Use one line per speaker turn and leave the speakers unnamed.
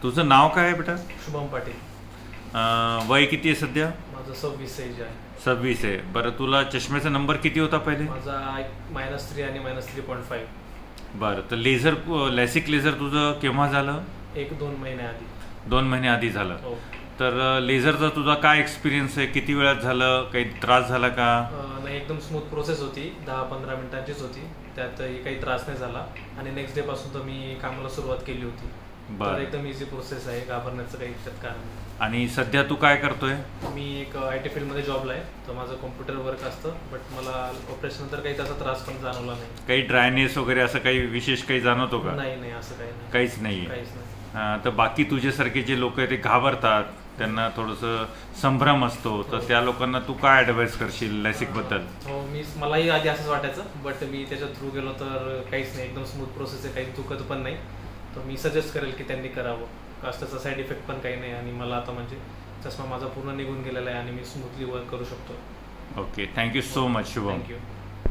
तुझं नाव काय आहे बेटा?
शुभम पाटील.
वय किती आहे सध्या?
माझं 26 एज आहे.
26 आहे. बरं, तुला चष्म्याचा नंबर किती होता पहिले?
माझा -3 आणि -3.5.
बरं, तर लॅसिक लेझर तुझं केव्हा झालं?
1-2 महिने आधी.
2 महिने आधी झालं.
हो.
तर लेझरचा तुझा काय एक्सपिरियन्स आहे? किती वेळात झालं? काही त्रास झाला का?
नाही, एकदम स्मूथ प्रोसेस होती. 10-15 मिनिटांचीच होती. त्यातही काही त्रास नाही झाला आणि नेक्स्ट डे पासून तर मी कामाला सुरुवात केली होती. तर एकदम इझी प्रोसेस आहे, घाबरण्याचं काही त्यात कारण नाही.
आणि सध्या तू काय करतोय?
मी एक IT फील्डमध्ये जॉबला आहे. तर माझं कॉम्प्युटर वर्क असतं, बट मला ऑपरेशन नंतर काही त्याचा त्रास पण जाणवला नाही.
काही ड्रायनेस वगैरे असं काही विशेष काही जाणवतो का?
नाही, असं काही नाही.
काहीच नाही.
काहीच नाही.
तर बाकी तुझ्यासारखे जे लोक आहे ते घाबरतात, त्यांना थोडंसं संभ्रम असतो, तर त्या लोकांना तू काय ॲडवाइस करशील लॅसिकबद्दल?
हो, मलाही आधी असंच वाटायचं, बट मी त्याच्या थ्रू गेलो तर काहीच नाही, एकदम स्मूथ प्रोसेस आहे, काही दुखत पण नाही. तर मी सजेस्ट करेल की त्यांनी करावं. त्याचा साईड इफेक्ट पण काही नाही आणि मला आता म्हणजे चष्मा माझा पूर्ण निघून गेलेला आहे आणि मी स्मूथली वर्क करू शकतो.
Okay, thank you so much Shubham.
Thank you.